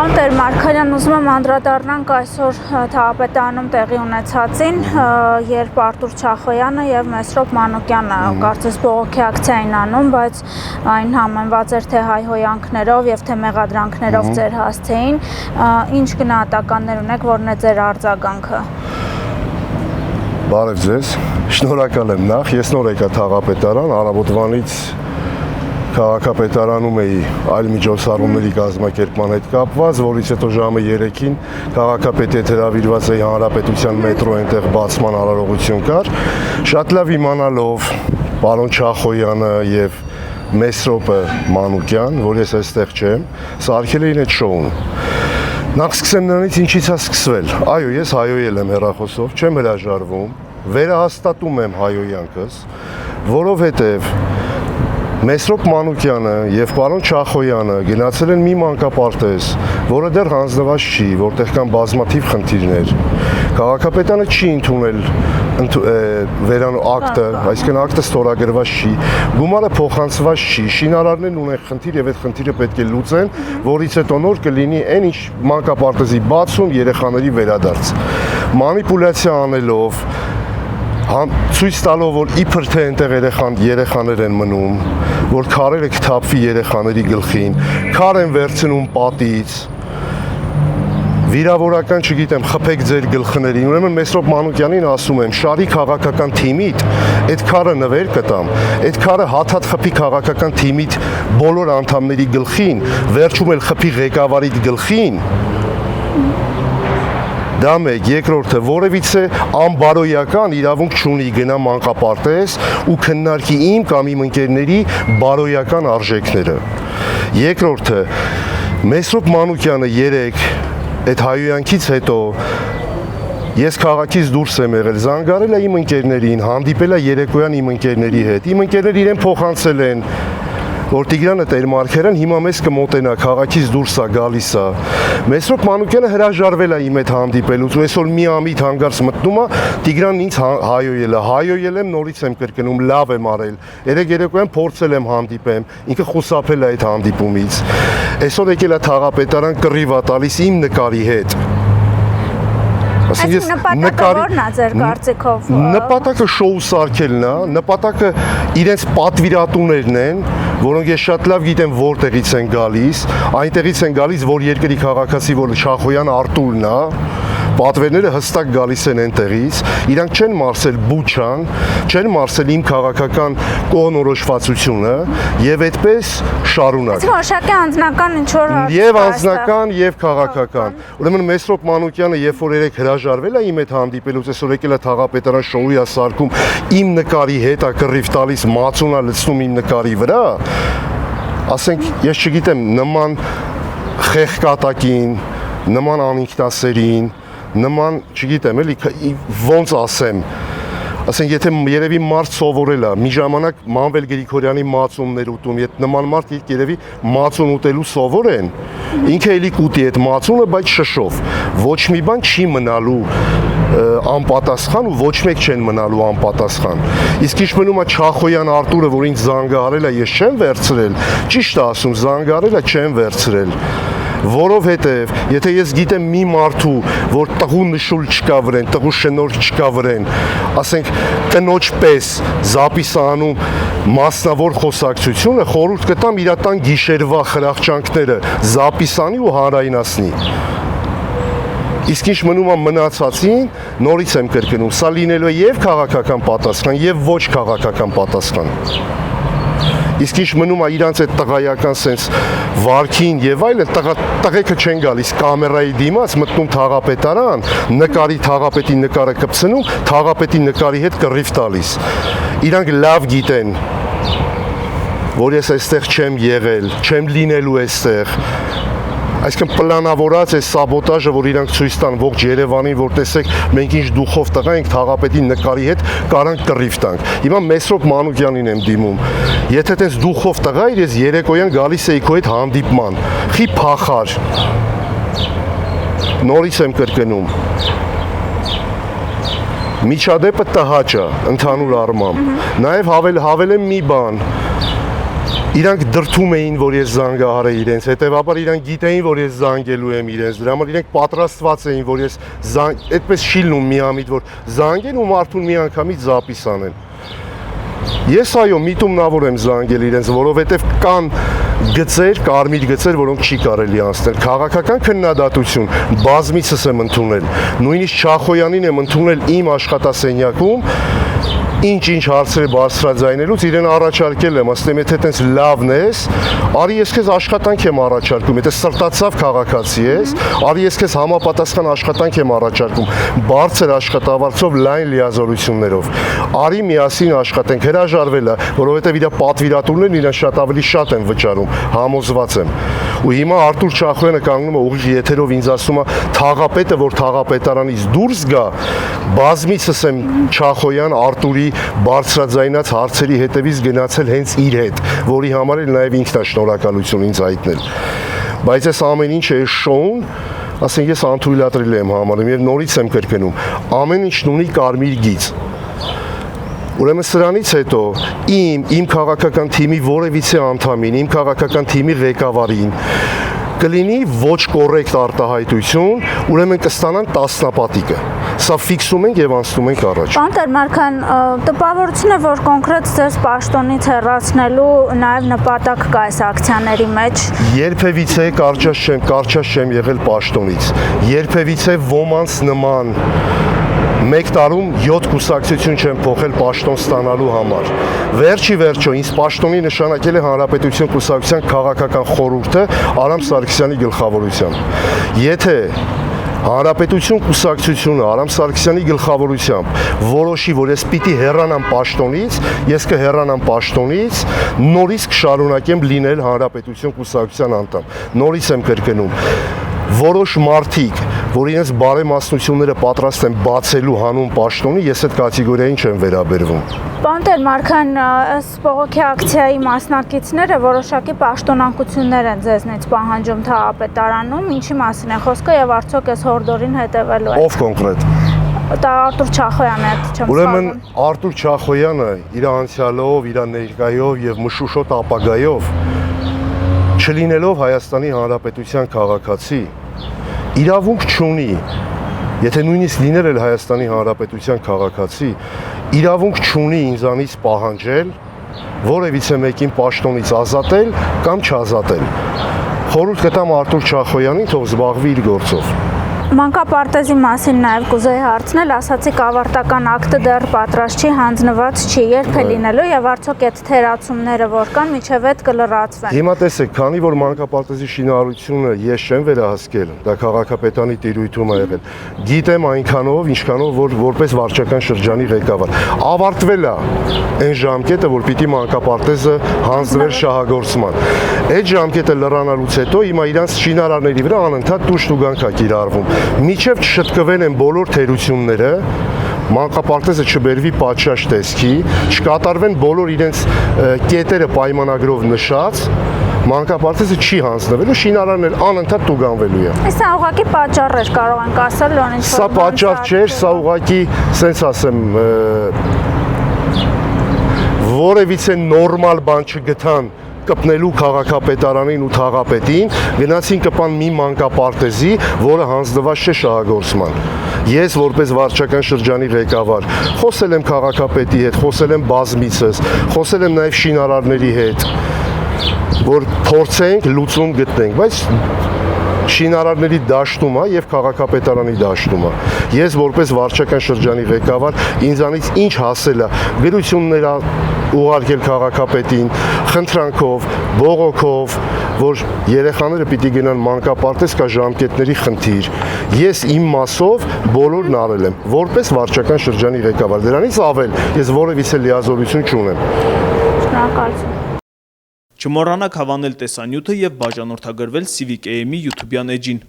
Պարոն Տեր-Մարգարյան, ուզում եմ անդրադառնանք այսօր Թաղապետարանում տեղի ունեցածին, երբ Արտուր Չախոյանը եւ Մեսրոպ Մանուկյանը կարծես բողոքի ակցիա էին անում, բայց այն համեմված էր թե հայհոյանքներով եւ թե մեղադրանքներով ձեր հասցեին, ինչ գնահատականներ ունեք, որն է ձեր արձագանքը։ Բարև ձեզ, շնորհակալ եմ նախ, ես նոր եկա Թաղապետարան, առավոտվանից Քաղաքապետարանում էի այլ միջոցառումների կազմակերպման հետ կապված, որից հետո ժամը 3-ին քաղաքապետի հետ հրավիրված էի Հանրապետության մետրո այնտեղ բացման արարողություն կար, շատ լավ իմանալով պարոն Չախոյանը եւ Մեսրոպը Մանուկյան, որ ես այստեղ չեմ, սարքել էին այդ շոուն։ Նախ սկսեմ նրանից ինչից է սկսվել։ Այո, ես հայոյել եմ հեռախոսով, չեմ հրաժարվում, վերահաստատում եմ հայոյանքս, որովհետեւ Մեսրոպ Մանուկյանը եւ պարոն Չախոյանը գնացել են մի մանկապարտեզ, որը դեռ հանձնված չի, որտեղ կան բազմաթիվ խնդիրներ։ Քաղաքապետարանը չի ընդունել ակտը, այսինքն ակտը ստորագրված չի, գումարը փոխանցված չի, շինարարներն ունեն խնդիր եւ այդ խնդիրը պետք է լուծեն, որից հետո նոր կլինի այն ինչ մանկապարտեզի բացում, երեխաների վերադարձ։ Մանիպուլյացիա անելով ցույց տալով, որ իբր թե այնտեղ երեխաներ են մնում, որ քարերը կթափվի երեխաների գլխին, քար են վերցնում պատից, վիրավորական, չգիտեմ, խփեք ձեր գլխներին, ուրեմն Մեսրոպ Մանուկյանին ասում եմ, շարի քաղաքական թիմիդ, այդ քարը նվեր կտամ, այդ քարը հաթաթ խփի քաղաքական թիմիդ բոլոր անդամների գլխին, վերջում էլ խփի ղեկավարիդ գլխին, դա մեկ, երկրորդը, որևիցե անբարոյական իրավունք չունի գնա մանկապարտեզ ու քննարկի իմ կամ իմ ընկերների բարոյական արժեքները։ Երկրորդը, Մեսրոպ Մանուկյանը երեք այդ հայոյանքից հետո ես քաղաքից դուրս եմ եղել, զանգարել է իմ ընկերներին, հանդիպել է երեկոյան իմ ընկերների հետ, իմ ընկերները իրեն փոխանցել են, որ Տիգրանը Տեր-Մարգարյան հիմա մեզ կմոտենա, քաղաքից դուրս է գալիս է։ Մեսրոպ Մանուկյանը հրաժարվել է իմ հետ հանդիպելուց, ու այսօր մի ամիտ հանգարց մտնում է, Տիգրանն ինձ հայոյել եմ, նորից եմ կրկնում, լավ եմ արել։ Երեք երեկոյան փորձել եմ հանդիպեմ, ինքը խուսափել է այդ հանդիպումից։ Այսօր եկել է Թաղապետարան կռիվ է տալիս իմ նկարի հետ։ Այս նպատակը ո՞րն է ձեր կարծիքով։ Նպատակը շոու սարքելն է, նպատակը իրենց պատվիրատուներն են, որոնք ես շատ լավ գիտեմ որտեղից են գալիս, այնտեղից են գալիս, որ երկրի քաղաքացի, որ Չախոյան Արտուրն է, պատվերները հստակ գալիս են այնտեղից, իրանք չեն մարսել Բուչան, չեն մարսել իմ քաղաքական կողմնորոշվածությունը եւ այդպես շարունակ։ Որոշակի անձնական ինչ-որ եւ անձնական եւ քաղաքական։ Ուրեմն Մեսրոպ Մանուկյանը երբ որ երեք հրաժարվել է իմ հետ հանդիպելուց, այսօր եկել է Թաղապետարան շոուի է սարքում, իմ նկարի հետ է կռիվ տալիս, մածուն է լցնում իմ նկարի վրա, ասենք, ես չգիտեմ, նման խեղկատակին, նման անինքնասերին, նման, չգիտեմ, էլի, ոնց ասեմ, ասենք, եթե երևի մարդ սովորել է, մի ժամանակ Մանվել Գրիգորյանի մածուններ ուտում, եթե նման մարդ երևի մածուն ուտելու սովոր են, ինքը էլի կուտի այդ մածունը, բայց շշով, ոչ մի բան չի մնալու անպատասխան ու ոչ մեկ չեն մնալու անպատասխան։ Իսկ ինչ մնում է Չախոյան Արտուրը, որ ինձ զանգահարել է, ես չեմ վերցրել, ճիշտ է ասում, զանգահարել է, չեմ վերցրել։ Որովհետև, եթե ես գիտեմ մի մարդու, որ տղու նշուլ չկա վրեն, տղու շնորհք չկա վրեն, ասենք կնոջ պես զապիսանում մասնավոր խոսակցությունը, խորհուրդ կտամ իր տան գիշերվա խրախճանքները զապիսանի ու հանրայնացնի։ Իսկ ինչ մնում է մնացածին, նորից եմ կրկնում, սա լինելու է եւ քաղաքական պատասխան, եւ ոչ քաղաքական պատասխան։ Իսկ ինչ մնում է իրանց այդ տղայական սենց վարքին եւ այլն, տղեկը չեն գալիս կամերայի դիմաց, մտնում Թաղապետարան, Թաղապետի նկարը կպցնում, Թաղապետի նկարի հետ կռիվ տալիս։ Իրանք լավ գիտեն, որ ես այստեղ չեմ եղել, չեմ լինելու այստեղ։ Այսինքն պլանավորած է սաբոտաժը, որ իրանք ցույց տան ողջ Երևանին, որ տեսեք, մենք ինչ դուխով տղա ենք Թաղապետի նկարի հետ կարանք կռիվ տանք։ Հիմա Մեսրոպ Մանուկյանին եմ դիմում։ Եթե տես դուխով տղա էր, ես երեկոյան գալիս էի քո հետ հանդիպման։ Խի փախար։ Նորից եմ կրկնում։ Միջադեպը տհաճ է, ընդհանուր առմամբ։ Նաև հավելեմ մի բան։ Իրանք դրթում էին, որ ես զանգահարեի իրենց, հետևաբար իրանք գիտեին, որ ես զանգելու եմ իրենց, դրա համար իրենք պատրաստված էին, որ ես այդպես շիլնում միամիտ, որ զանգեն ու մարդուն մի անգամից զապիս անեն։ Ես այո, միտումնավոր եմ զանգել իրենց, որովհետև կան գծեր, կարմիր գծեր, որոնք չի կարելի անցնել։ Քաղաքական քննադատություն բազմիցս եմ ընդունել։ Նույնիսկ Չախոյանին եմ ընդունել իմ աշխատասենյակում, ինչ հարցեր բարձրաձայնելուց իրեն առաջարկել եմ, ասել եմ, եթե այտենց լավն ես, արի ես քեզ աշխատանք եմ առաջարկում, եթե սրտացավ քաղաքացի ես, արի ես քեզ համապատասխան աշխատանք եմ առաջարկում, բարձր աշխատավարձով, լայն լիազորություններով։ Արի միասին աշխատենք, հրաժարվել է, որովհետև իր պատվիրատուներն իրեն շատ ավելի շատ են վճարում, համոզված եմ։ Ու հիմա Արտուր Չախոյանը կանգնում է ուղիղ եթերով ինձ ասում է թաղապետը, որ թաղապետարանից դուրս գա, բազմիցս եմ Չախոյան Արտուրի բարձրաձայնած հարցերի հետևից գնացել հենց իր հետ, որի համար էլ նաև ինքն է շնորհակալություն ինձ հայտնել։ Բայց այս ամեն ինչը այս շոուն, ասենք ես անթույլատրել եմ համարում եւ նորից եմ կրկնում, ամեն ինչն ունի կարմիր գիծ։ Ուրեմն սրանից հետո իմ քաղաքական թիմի որևիցե անդամին, իմ քաղաքական թիմի ղեկավարին կլինի ոչ կոռեկտ արտահայտություն, ուրեմն կստանան տասնապատիկը։ Սա ֆիքսում ենք եւ անցնում ենք առաջ։ Պարոն Տեր-Մարկյան, տպավորություն է, որ կոնկրետ ձեզ պաշտոնից հեռացնելու նաեւ նպատակ կա այս ակցիաների մեջ։ Երբևիցե կարճաշ չեմ եղել պաշտոնից։ Երբևիցե ոմանց նման մեկ տարում 7 կուսակցություն չեմ փոխել պաշտոն ստանալու համար։ Վերջի վերջո ինձ պաշտոնի նշանակել է Հանրապետություն կուսակցության քաղաքական խորհուրդը Արամ Սարգսյանի գլխավորությամբ։ Եթե Հանրապետություն կուսակցությունը Արամ Սարգսյանի գլխավորությամբ որոշի, որ ես պիտի հեռանամ պաշտոնից, ես կհեռանամ պաշտոնից, նորից կշարունակեմ լինել Հանրապետություն կուսակցության անդամ։ Նորից եմ կրկնում, որոշ մարդիկ, որ իրենց բարեմասնությունները պատրաստ են բացելու հանուն պաշտոնի, ես այդ կատեգորիային չեմ վերաբերվում։ Պարոն Տեր-Մարկյան, այս բողոքի ակցիայի մասնակիցները որոշակի պաշտոնանկություններ են ձեզնից պահանջում թաղապետարանում, ինչի մասին է խոսքը եւ արդյոք այս հորդորին հետևելու եք։ Ով կոնկրետ։ Դա Արտուր Չախոյանն է, չեմ Ուրեմն Արտուր Չախոյանը իր անցյալով, իր ներկայով եւ մշուշոտ ապագայով չլինելով Հայաստանի Հանրապետության քաղաքացի, իրավունք չունի, եթե նույնիսկ լինել էլ Հայաստանի Հանրապետության քաղաքացի, իրավունք չունի ինձանից պահանջել որևիցե մեկին պաշտոնից ազատել կամ չազատել։ Խորհուրդ կտամ Արտուր Չախոյանին, թող զբաղվի իր գործով։ Մանկապարտեզի մասին նաև կուզեի հարցնել, ասացիք ավարտական ակտը դեռ պատրաստ չի, հանձնված չի, երբ է լինելու եւ արդյոք այդ թերացումները որ կան միջև այդ կլրացվեն։ Հիմա տեսեք, քանի որ մանկապարտեզի շինարարությունը ես չեմ վերահսկել, դա քաղաքապետանի տիրույթում է եղել։ Գիտեմ այնքանով, ինչքանով որ որպես վարչական շրջանի ղեկավար։ Ավարտվել է այն ժամկետը, որ պիտի մանկապարտեզը հանձնվեր շահագործման։ Այդ ժամկետը լրանալուց հետո հիմա իրանց շինարարների վրա անընդհատ դուրս-տուգանք է կիրառվում։ Միջև չշտկվեն են բոլոր թերությունները, մանկապարտեզը չբերվի պատշաճ տեսքի, չկատարվեն բոլոր իրենց կետերը պայմանագրով նշած, մանկապարտեզը չի հանձնվելու, շինարարներ անընդհատ տուգանվելու է։ Սա ուղղակի պատճառ էր, կարող ենք ասել, որ ինչ-որ Սա պատճառ չէր, սա ուղղակի, սենց ասեմ, որևիցե նորմալ բան չգտան կպնելու քաղաքապետարանին ու թաղապետին, գնացին կպան մի մանկապարտեզի, որը հանձնված չէ շահագործման։ Ես որպես վարչական շրջանի ղեկավար խոսել եմ քաղաքապետի հետ, խոսել եմ բազմիցս, խոսել եմ նաև շինարարների հետ, որ փորձենք լուծում գտնենք, բայց շինարարների դաշտում է եւ քաղաքապետարանի դաշտում է։ Ես որպես վարչական շրջանի ղեկավար ինձանից ինչ հասել է, գրություններ ուղարկել քաղաքապետին, խնդրանքով, բողոքով, որ երեխաները պիտի գնան մանկապարտեզ կա ժամկետների խնդիր։ Ես իմ մասով բոլորն արել եմ, որպես վարչական շրջանի ղեկավար։ Դրանից ավել ես որևիցե լիազորություն չունեմ։ Շնորհակալություն։ Չմոռանաք հավանել տեսանյութը եւ բաժանորդագրվել Civic AM-ի YouTube-յան էջին։